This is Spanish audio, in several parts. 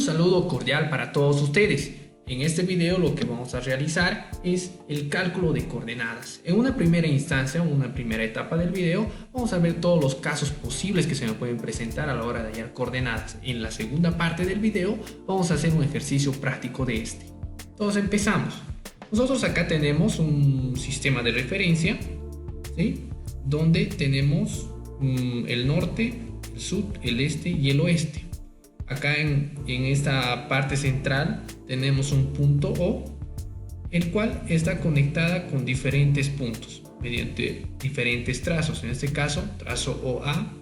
saludo cordial para todos ustedes. En este video lo que vamos a realizar es el cálculo de coordenadas. En una primera instancia, una primera etapa del video, vamos a ver todos los casos posibles que se nos pueden presentar a la hora de hallar coordenadas. En la segunda parte del video vamos a hacer un ejercicio práctico de este. Entonces empezamos. Nosotros acá tenemos un sistema de referencia, ¿sí? Donde tenemos el norte, el sur, el este y el oeste. Acá en esta parte central tenemos un punto O, el cual está conectada con diferentes puntos mediante diferentes trazos. En este caso, trazo OA,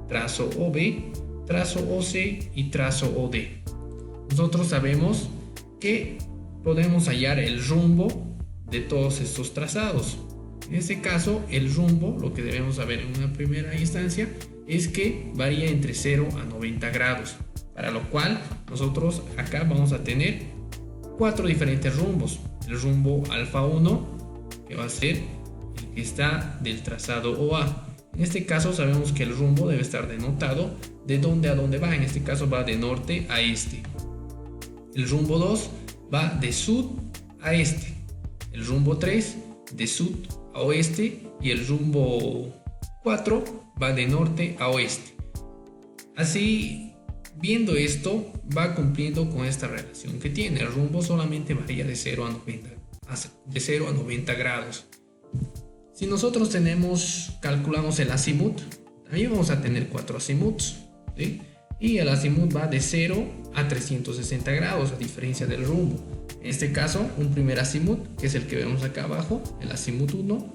trazo OB, trazo OC y trazo OD. Nosotros sabemos que podemos hallar el rumbo de todos estos trazados. En este caso, el rumbo, lo que debemos saber en una primera instancia, es que varía entre 0 a 90 grados. Para lo cual nosotros acá vamos a tener 4 diferentes rumbos. El rumbo alfa 1, que va a ser el que está del trazado OA. En este caso sabemos que el rumbo debe estar denotado de dónde a dónde va. En este caso va de norte a este. El rumbo 2 va de sur a este. El rumbo 3 de sur a oeste. Y el rumbo 4 va de norte a oeste. Así, viendo esto, va cumpliendo con esta relación que tiene. El rumbo solamente varía de 0 a 90 grados. Si nosotros calculamos el azimut, también vamos a tener 4 azimuts, ¿sí? Y el azimut va de 0 a 360 grados, a diferencia del rumbo. En este caso, un primer azimut, que es el que vemos acá abajo, el azimut 1,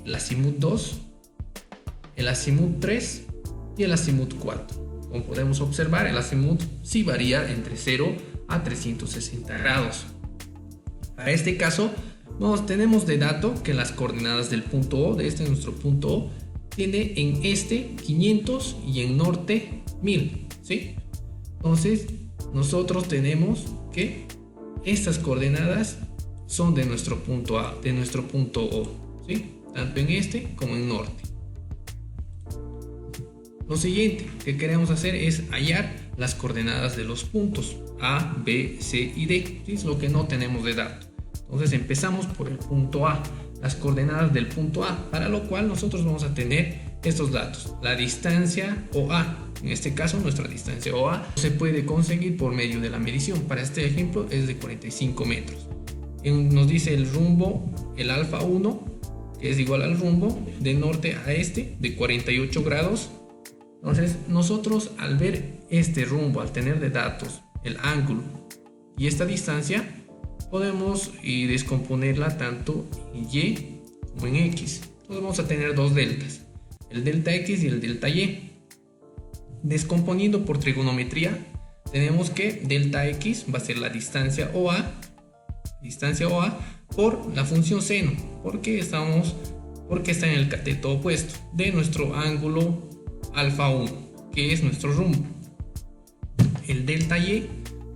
el azimut 2, el azimut 3 y el azimut 4. Como podemos observar, el azimut sí varía entre 0 a 360 grados. Para este caso, tenemos de dato que las coordenadas del punto O, de este nuestro punto O, tiene en este 500 y en norte 1000, ¿sí? Entonces, nosotros tenemos que estas coordenadas son de nuestro punto A, de nuestro punto O, ¿sí? Tanto en este como en norte. Lo siguiente que queremos hacer es hallar las coordenadas de los puntos A, B, C y D. Es lo que no tenemos de dato. Entonces empezamos por el punto A, las coordenadas del punto A, para lo cual nosotros vamos a tener estos datos. La distancia OA, en este caso nuestra distancia OA, se puede conseguir por medio de la medición. Para este ejemplo es de 45 metros. Nos dice el rumbo, el alfa 1, que es igual al rumbo de norte a este de 48 grados. Entonces nosotros al ver este rumbo, al tener de datos el ángulo y esta distancia, podemos descomponerla tanto en Y como en X. Entonces vamos a tener dos deltas, el delta X y el delta Y. Descomponiendo por trigonometría, tenemos que delta X va a ser la distancia OA por la función seno, porque está en el cateto opuesto de nuestro ángulo alfa 1, que es nuestro rumbo. El delta Y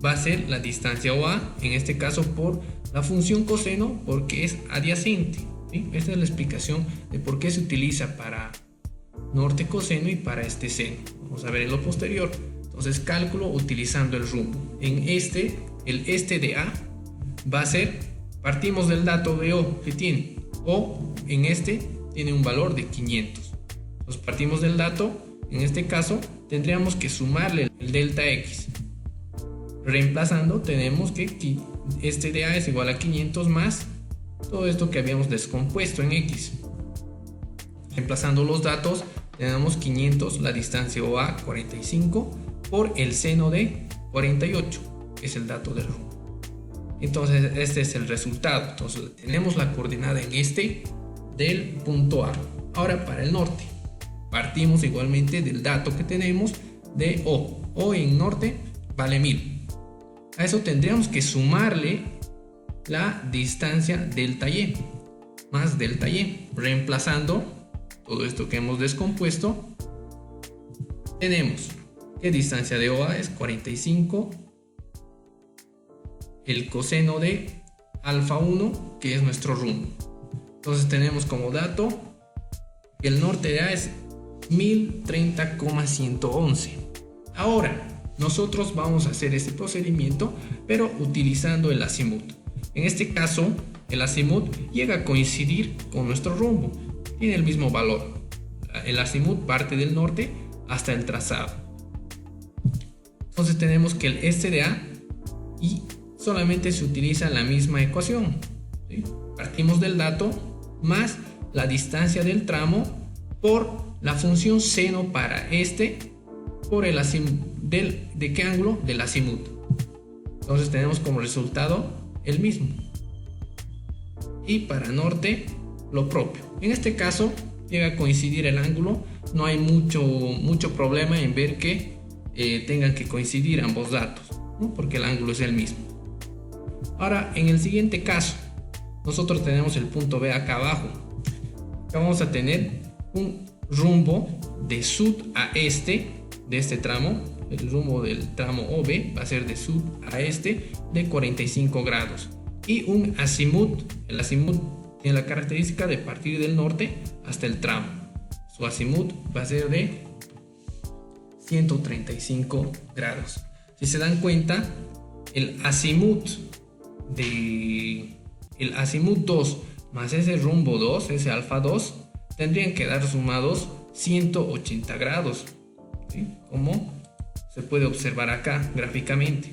va a ser la distancia OA, en este caso por la función coseno, porque es adyacente, ¿sí? Esta es la explicación de por qué se utiliza para norte coseno y para este seno. Vamos a ver en lo posterior. Entonces cálculo utilizando el rumbo. En el este de A va a ser, partimos del dato de O que tiene. O en este tiene un valor de 500. Entonces partimos del dato. En este caso tendríamos que sumarle el delta X. Reemplazando, tenemos que este de A es igual a 500 más todo esto que habíamos descompuesto en X. Reemplazando los datos, tenemos 500, la distancia OA 45, por el seno de 48, que es el dato del rumbo. Entonces este es el resultado. Entonces tenemos la coordenada en este del punto A. Ahora para el norte. Partimos igualmente del dato que tenemos de O. O en norte vale 1000. A eso tendríamos que sumarle la distancia delta Y más delta Y. Reemplazando todo esto que hemos descompuesto, tenemos que distancia de OA es 45. El coseno de alfa 1, que es nuestro rumbo. Entonces tenemos como dato que el norte de A es 1030,111. Ahora, nosotros vamos a hacer este procedimiento, pero utilizando el azimut. En este caso, el azimut llega a coincidir con nuestro rumbo, tiene el mismo valor. El azimut parte del norte hasta el trazado. Entonces tenemos que el este de A y solamente se utiliza la misma ecuación, ¿sí? Partimos del dato más la distancia del tramo por la función seno para este por el azimut ¿de qué ángulo? Del azimut. Entonces tenemos como resultado el mismo. Y para norte lo propio. En este caso llega a coincidir el ángulo, no hay mucho problema en ver que tengan que coincidir ambos datos, ¿no? Porque el ángulo es el mismo. Ahora en el siguiente caso nosotros tenemos el punto B acá abajo. Acá vamos a tener un rumbo de sud a este de este tramo. El rumbo del tramo OB va a ser de sud a este de 45 grados y un azimut. El azimut tiene la característica de partir del norte hasta el tramo. Su azimut va a ser de 135 grados. Si se dan cuenta, el azimut 2 más ese rumbo 2, ese alfa 2, tendrían que dar sumados 180 grados, ¿sí? Como se puede observar acá gráficamente,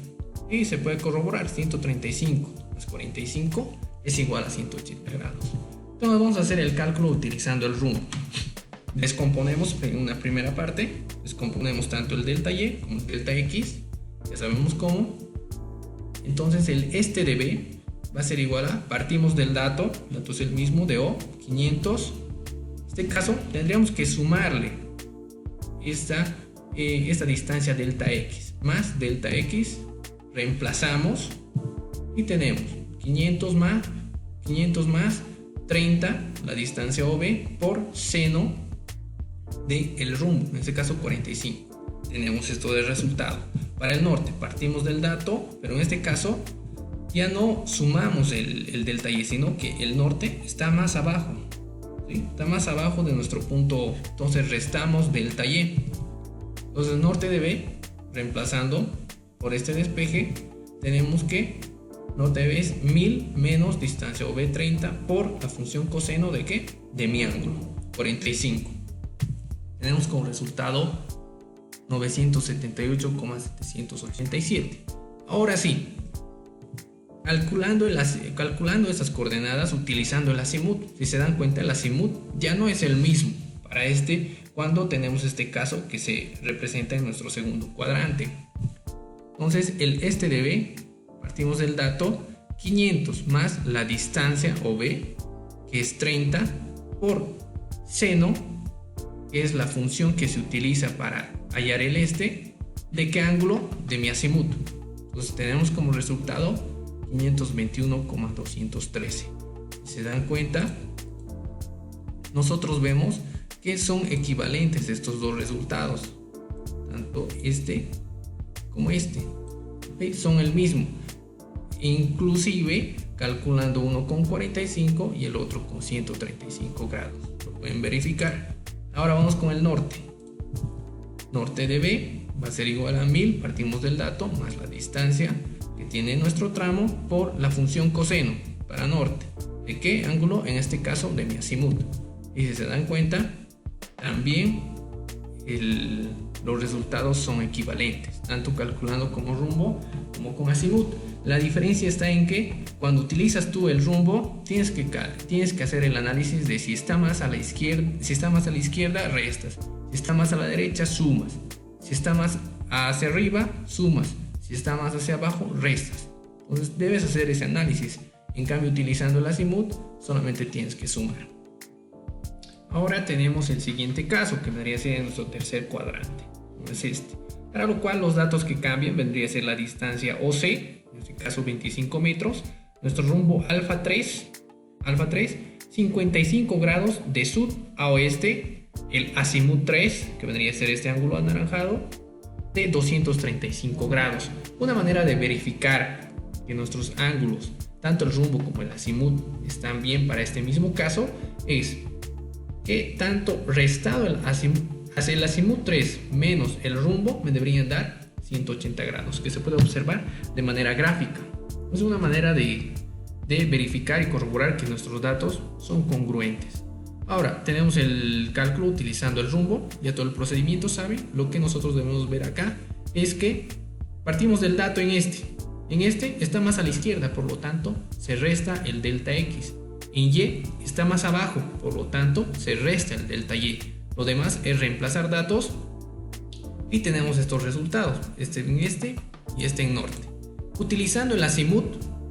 y se puede corroborar. 135 más 45 es igual a 180 grados. Entonces vamos a hacer el cálculo utilizando el rumbo. Descomponemos en una primera parte, descomponemos tanto el delta y como el delta x, ya sabemos cómo. Entonces el este de B va a ser igual a, partimos del dato, el dato es el mismo de O, 500. En este caso tendríamos que sumarle esta distancia delta x más delta x, reemplazamos y tenemos 500 más 30, la distancia OB, por seno del rumbo, en este caso 45. Tenemos esto de resultado. Para el norte partimos del dato, pero en este caso ya no sumamos el delta y, sino que el norte está más abajo, ¿sí? Está más abajo de nuestro punto, entonces restamos delta y. Entonces norte de B, reemplazando por este despeje, tenemos que norte de B es 1000 menos distancia OB 30 por la función coseno de ¿qué? De mi ángulo, 45. Tenemos como resultado 978,787. Ahora sí, calculando esas coordenadas utilizando el azimut. Si se dan cuenta, el azimut ya no es el mismo para cuando tenemos este caso que se representa en nuestro segundo cuadrante. Entonces el este de B, partimos del dato 500 más la distancia OB, que es 30, por seno, que es la función que se utiliza para hallar el este, ¿de qué ángulo? De mi azimut. Entonces tenemos como resultado 521,213. Si se dan cuenta, nosotros vemos que son equivalentes estos dos resultados, tanto este como este, ¿okay? Son el mismo, inclusive calculando uno con 45 y el otro con 135 grados, lo pueden verificar. Ahora vamos con el norte. Norte de B va a ser igual a 1000, partimos del dato, más la distancia que tiene nuestro tramo por la función coseno para norte. ¿De qué ángulo? En este caso de mi azimut. Y si se dan cuenta, también los resultados son equivalentes, tanto calculando como rumbo como con azimut. La diferencia está en que cuando utilizas tú el rumbo, tienes que hacer el análisis de si está más a la izquierda, restas. Si está más a la derecha, sumas. Si está más hacia arriba, sumas. Si está más hacia abajo, restas. Entonces debes hacer ese análisis. En cambio, utilizando el azimut, solamente tienes que sumar. Ahora tenemos el siguiente caso, que vendría a ser nuestro tercer cuadrante. Es este. Para lo cual los datos que cambian vendría a ser la distancia OC, en este caso 25 metros. Nuestro rumbo alfa 3, 55 grados de sur a oeste. El azimut 3, que vendría a ser este ángulo anaranjado, de 235 grados. Una manera de verificar que nuestros ángulos, tanto el rumbo como el azimut, están bien para este mismo caso, es que tanto restado hacia el azimut 3 menos el rumbo me deberían dar 180 grados, que se puede observar de manera gráfica. Es una manera de verificar y corroborar que nuestros datos son congruentes. Ahora tenemos el cálculo utilizando el rumbo, ya todo el procedimiento sabe. Lo que nosotros debemos ver acá es que partimos del dato en este está más a la izquierda, por lo tanto se resta el delta X. En Y está más abajo, por lo tanto se resta el delta Y. Lo demás es reemplazar datos y tenemos estos resultados, este en este y este en norte. Utilizando el azimut,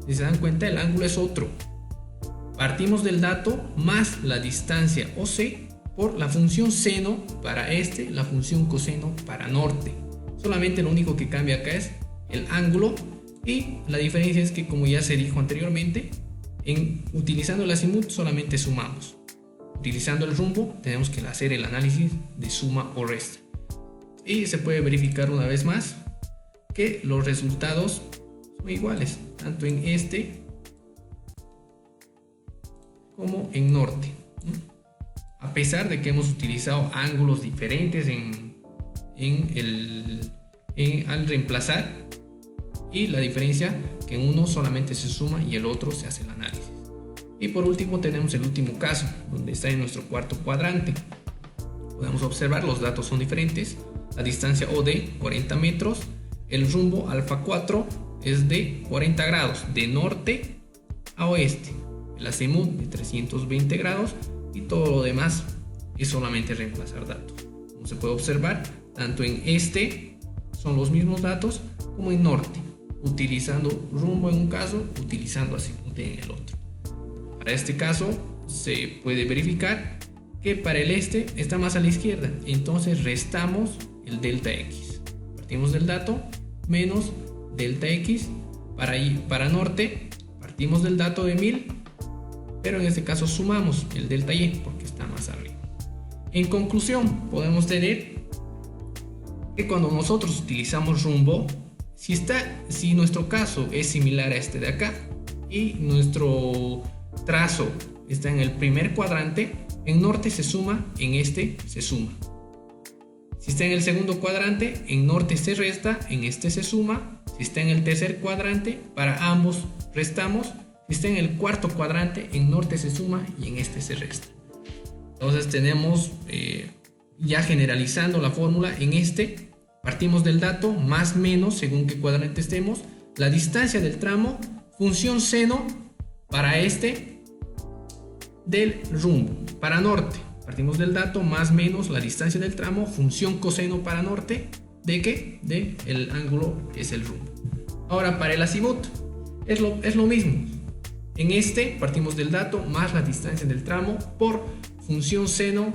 si se dan cuenta, el ángulo es otro. Partimos del dato más la distancia OC por la función seno para este, la función coseno para norte. Solamente lo único que cambia acá es el ángulo, y la diferencia es que, como ya se dijo anteriormente, utilizando el azimut solamente sumamos. Utilizando el rumbo tenemos que hacer el análisis de suma o resta. Y se puede verificar una vez más que los resultados son iguales, tanto en este como en norte, a pesar de que hemos utilizado ángulos diferentes al reemplazar, y la diferencia que en uno solamente se suma y el otro se hace el análisis. Y por último tenemos el último caso, donde está en nuestro cuarto cuadrante. Podemos observar los datos son diferentes. La distancia OD 40 metros, el rumbo alfa 4 es de 40 grados de norte a oeste, el azimut de 320 grados, y todo lo demás es solamente reemplazar datos. Como se puede observar, tanto en este son los mismos datos como en norte, utilizando rumbo en un caso, utilizando azimut en el otro. Para este caso se puede verificar que para el este está más a la izquierda, entonces restamos el delta X. Partimos del dato menos delta X. Para norte partimos del dato de 1000, pero en este caso sumamos el delta Y porque está más arriba. En conclusión, podemos tener que cuando nosotros utilizamos rumbo, si nuestro caso es similar a este de acá y nuestro trazo está en el primer cuadrante, en norte se suma, en este se suma. Si está en el segundo cuadrante, en norte se resta, en este se suma. Si está en el tercer cuadrante, para ambos restamos. Si está en el cuarto cuadrante, en norte se suma y en este se resta. Entonces tenemos, ya generalizando la fórmula, en este partimos del dato más menos, según qué cuadrante estemos, la distancia del tramo, función seno para este del rumbo. Para norte partimos del dato más menos la distancia del tramo, función coseno para norte, ¿de qué? De el ángulo que es el rumbo. Ahora para el azimut es lo mismo. En este partimos del dato más la distancia del tramo por función seno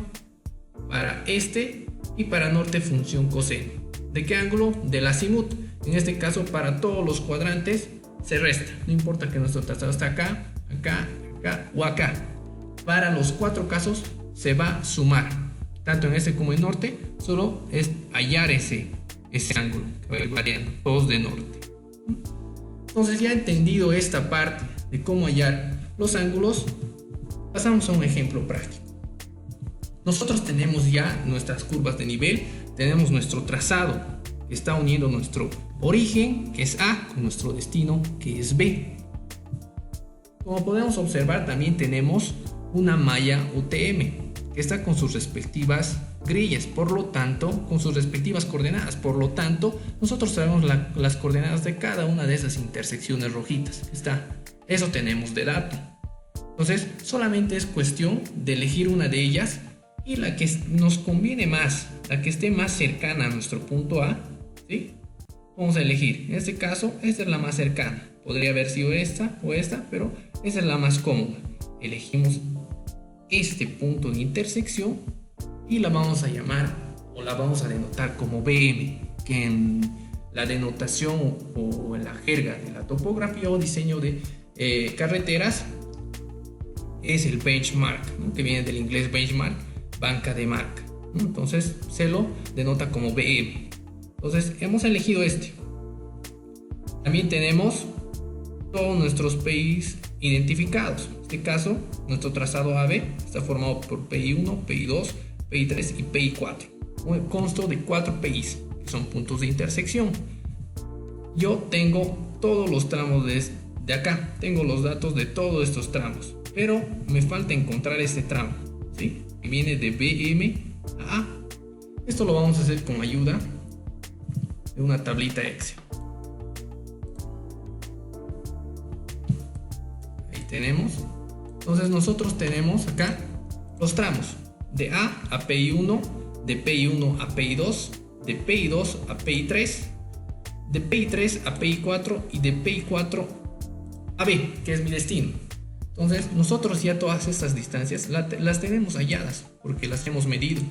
para este, y para norte función coseno. ¿De qué ángulo? Del azimut. En este caso para todos los cuadrantes se resta, no importa que nuestro trazado está acá, acá, acá o acá. Para los cuatro casos se va a sumar, tanto en este como en norte, solo es hallar ese ángulo que va a ir variando, todos de norte. Entonces, ya entendido esta parte de cómo hallar los ángulos, pasamos a un ejemplo práctico. Nosotros tenemos ya nuestras curvas de nivel, tenemos nuestro trazado que está uniendo nuestro origen, que es A, con nuestro destino, que es B. Como podemos observar, también tenemos una malla UTM que está con sus respectivas grillas, por lo tanto, con sus respectivas coordenadas. Por lo tanto, nosotros sabemos las coordenadas de cada una de esas intersecciones rojitas. Eso tenemos de dato. Entonces, solamente es cuestión de elegir una de ellas y la que nos conviene más, la que esté más cercana a nuestro punto A, ¿sí? Vamos a elegir. En este caso, esta es la más cercana. Podría haber sido esta o esta, pero esta es la más cómoda. Elegimos este punto de intersección y la vamos a llamar o la vamos a denotar como BM, que en la denotación o en la jerga de la topografía o diseño de carreteras es el benchmark, ¿no? Que viene del inglés benchmark, banca de marca, ¿no? Entonces se lo denota como BM. Entonces hemos elegido este. También tenemos todos nuestros PIs identificados. En este caso, nuestro trazado AB está formado por PI1, PI2, PI3 y PI4. Consta de 4 PIs, que son puntos de intersección. yo tengo todos los tramos de acá, tengo los datos de todos estos tramos, pero me falta encontrar este tramo, ¿sí? Que viene de BM a A. Esto lo vamos a hacer con ayuda de una tablita Excel. Ahí tenemos. Entonces nosotros tenemos acá los tramos de A a PI1, de PI1 a PI2, de PI2 a PI3, de PI3 a PI4 y de PI4 a B, que es mi destino. Entonces nosotros ya todas estas distancias las tenemos halladas porque las hemos medido.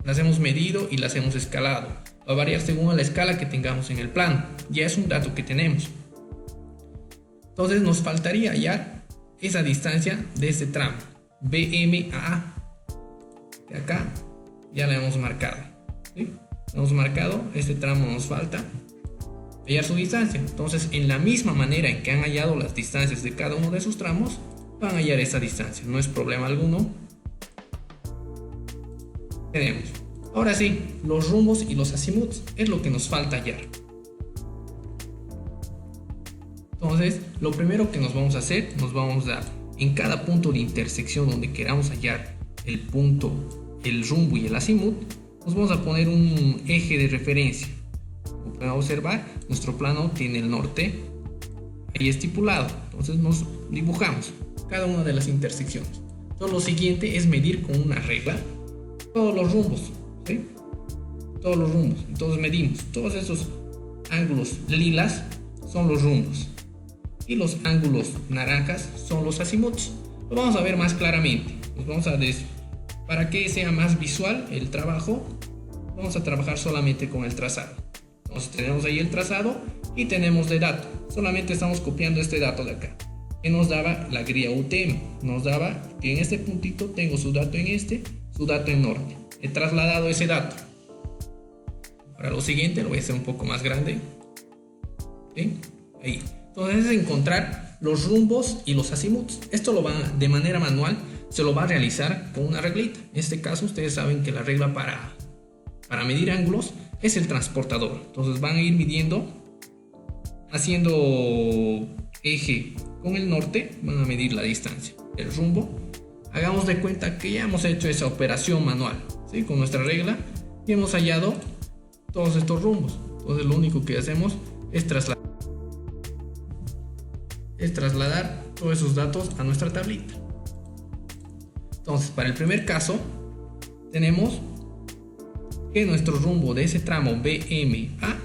Las hemos medido y las hemos escalado. Va a variar según la escala que tengamos en el plano. Ya es un dato que tenemos. Entonces nos faltaría hallar esa distancia de este tramo, BM a A. De acá ya la hemos marcado, ¿sí? Hemos marcado, este tramo nos falta hallar su distancia. Entonces, en la misma manera en que han hallado las distancias de cada uno de sus tramos, van a hallar esa distancia. No es problema alguno. Tenemos. Ahora sí, los rumbos y los azimuts es lo que nos falta hallar. Entonces, lo primero que nos vamos a hacer, nos vamos a, en cada punto de intersección donde queramos hallar el punto, el rumbo y el azimut, nos vamos a poner un eje de referencia. Como pueden observar, nuestro plano tiene el norte ahí estipulado. Entonces nos dibujamos cada una de las intersecciones. Entonces lo siguiente es medir con una regla todos los rumbos, ¿sí? Todos los rumbos. Entonces medimos todos esos ángulos lilas son los rumbos y los ángulos naranjas son los azimuts. Lo vamos a ver más claramente. Nos vamos a para que sea más visual el trabajo, vamos a trabajar solamente con el trazado. Entonces tenemos ahí el trazado y tenemos de dato. Solamente estamos copiando este dato de acá, que nos daba la guía UTM. Nos daba que en este puntito tengo su dato en este, su dato en norte. He trasladado ese dato. Ahora lo siguiente lo voy a hacer un poco más grande. ¿Sí? Ahí. Entonces es encontrar los rumbos y los azimuts. Esto lo va de manera manual, se lo va a realizar con una reglita. En este caso ustedes saben que la regla para medir ángulos es el transportador. Entonces van a ir midiendo, haciendo eje con el norte, van a medir la distancia, el rumbo. Hagamos de cuenta que ya hemos hecho esa operación manual, ¿sí? Con nuestra regla y hemos hallado todos estos rumbos. Entonces lo único que hacemos es trasladar todos esos datos a nuestra tablita. Entonces, para el primer caso, tenemos que nuestro rumbo de ese tramo BMA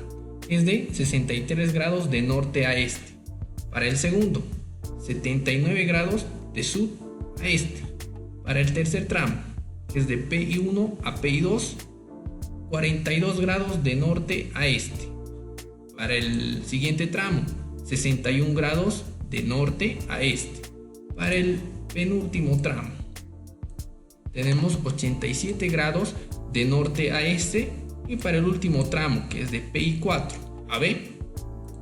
es de 63 grados de norte a este. Para el segundo, 79 grados de sur a este. Para el tercer tramo, que es de PI1 a PI2, 42 grados de norte a este. Para el siguiente tramo, 61 grados de norte a este. Para el penúltimo tramo, tenemos 87 grados de norte a este. Y para el último tramo, que es de PI4 a B,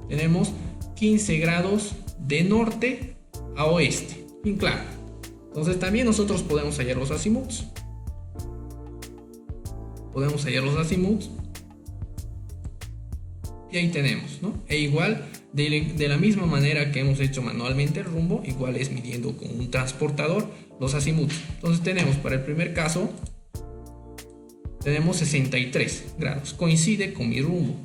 tenemos 15 grados de norte a oeste. Bien claro. Entonces también nosotros podemos hallar los azimuts. Y ahí tenemos, ¿no? E igual, de la misma manera que hemos hecho manualmente el rumbo, igual es midiendo con un transportador los azimuts. Entonces tenemos para el primer caso, tenemos 63 grados, coincide con mi rumbo.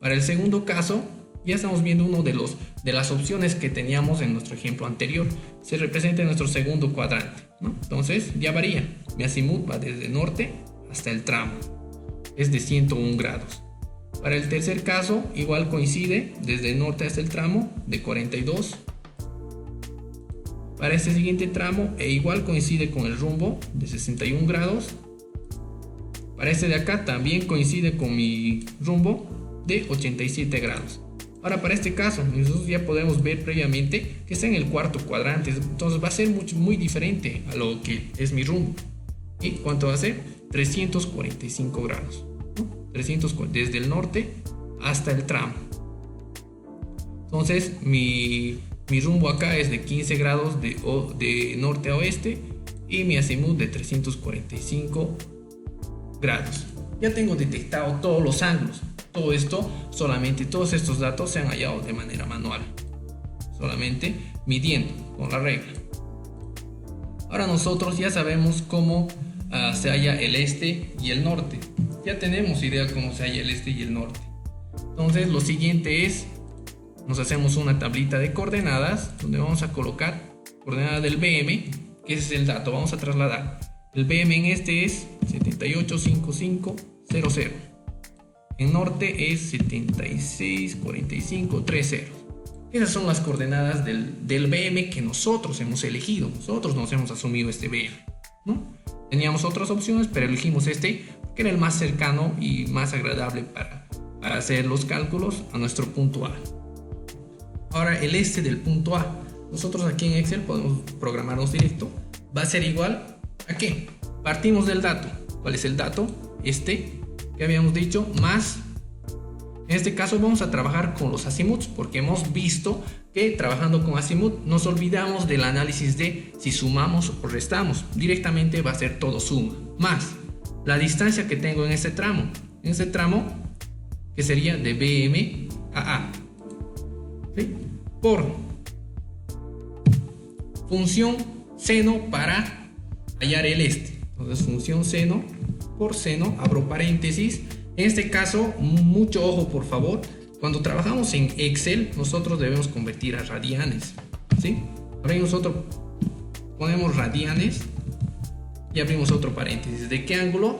Para el segundo caso, ya estamos viendo uno de las opciones que teníamos en nuestro ejemplo anterior. Se representa en nuestro segundo cuadrante, ¿no? Entonces ya varía. Mi azimut va desde norte hasta el tramo, es de 101 grados. Para el tercer caso, igual coincide desde el norte hasta el tramo, de 42. Para este siguiente tramo, igual coincide con el rumbo, de 61 grados. Para este de acá también coincide con mi rumbo, de 87 grados. Ahora para este caso, nosotros ya podemos ver previamente que está en el cuarto cuadrante, entonces va a ser muy diferente a lo que es mi rumbo. ¿Y cuánto va a ser? 345 grados, ¿no? Desde el norte hasta el tramo. Entonces mi rumbo acá es de 15 grados de norte a oeste y mi azimut de 345 grados. Ya tengo detectado todos los ángulos. Todo esto, solamente todos estos datos se han hallado de manera manual, solamente midiendo con la regla. Ahora nosotros ya sabemos cómo se halla el este y el norte. Ya tenemos idea cómo se halla el este y el norte. Entonces lo siguiente es, nos hacemos una tablita de coordenadas donde vamos a colocar coordenada del BM, que ese es el dato. Vamos a trasladar. El BM en este es 785500. En norte es 764530. Esas son las coordenadas del BM que nosotros hemos elegido. Nosotros nos hemos asumido este BM, ¿no? Teníamos otras opciones, pero elegimos este que era el más cercano y más agradable para hacer los cálculos a nuestro punto A. Ahora el este del punto A, nosotros aquí en Excel podemos programarnos directo. Va a ser igual a ¿qué? Partimos del dato. ¿Cuál es el dato? Este que habíamos dicho, más, en este caso vamos a trabajar con los azimuths, porque hemos visto que trabajando con azimuth nos olvidamos del análisis de si sumamos o restamos. Directamente va a ser todo suma, más la distancia que tengo en este tramo, que sería de BM a A, ¿sí? Por función seno para hallar el este. Entonces función seno por seno, abro paréntesis. En este caso, mucho ojo por favor, cuando trabajamos en Excel nosotros debemos convertir a radianes, ¿sí? Ahora nosotros ponemos radianes y abrimos otro paréntesis. ¿De qué ángulo?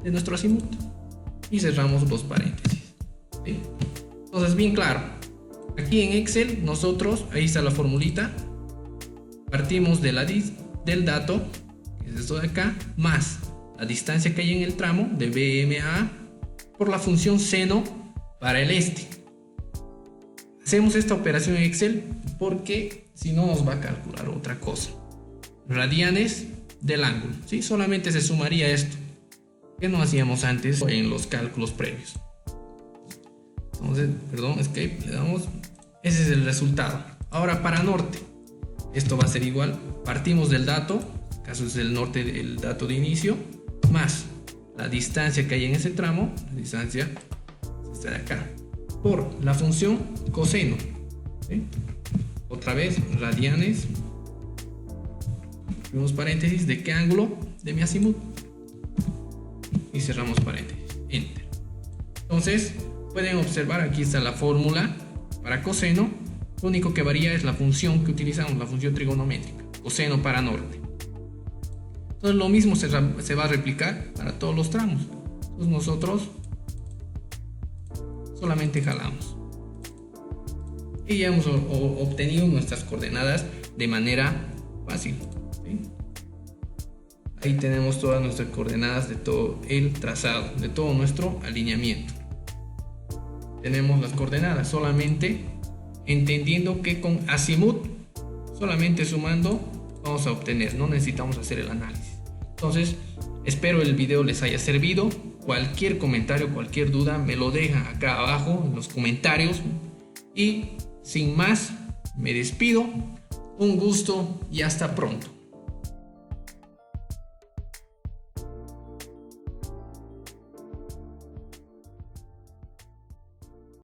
De nuestro azimuth. Y cerramos los paréntesis, ¿sí? Entonces bien claro, aquí en Excel nosotros, ahí está la formulita, partimos de del dato, que es esto de acá, más la distancia que hay en el tramo de BM a A por la función seno para el este. Hacemos esta operación en Excel porque si no nos va a calcular otra cosa. Radianes del ángulo, ¿sí? Solamente se sumaría esto que no hacíamos antes en los cálculos previos. Entonces, perdón, escape, le damos, ese es el resultado. Ahora para norte, esto va a ser igual, partimos del dato, en este caso es el norte, el dato de inicio, más la distancia que hay en ese tramo, la distancia está de acá, por la función coseno, ¿sí? Otra vez radianes, abrimos paréntesis, ¿de qué ángulo? De mi azimuth, y cerramos paréntesis, enter. Entonces pueden observar, aquí está la fórmula para coseno. Lo único que varía es la función que utilizamos, la función trigonométrica, coseno para norte. Entonces lo mismo se va a replicar para todos los tramos. Entonces nosotros solamente jalamos y ya hemos obtenido nuestras coordenadas de manera fácil, ¿sí? Ahí tenemos todas nuestras coordenadas de todo el trazado, de todo nuestro alineamiento. Tenemos las coordenadas solamente entendiendo que con azimuth, solamente sumando, vamos a obtener, no necesitamos hacer el análisis. Entonces, espero el video les haya servido. Cualquier comentario, cualquier duda, me lo deja acá abajo en los comentarios. Y sin más, me despido. Un gusto y hasta pronto.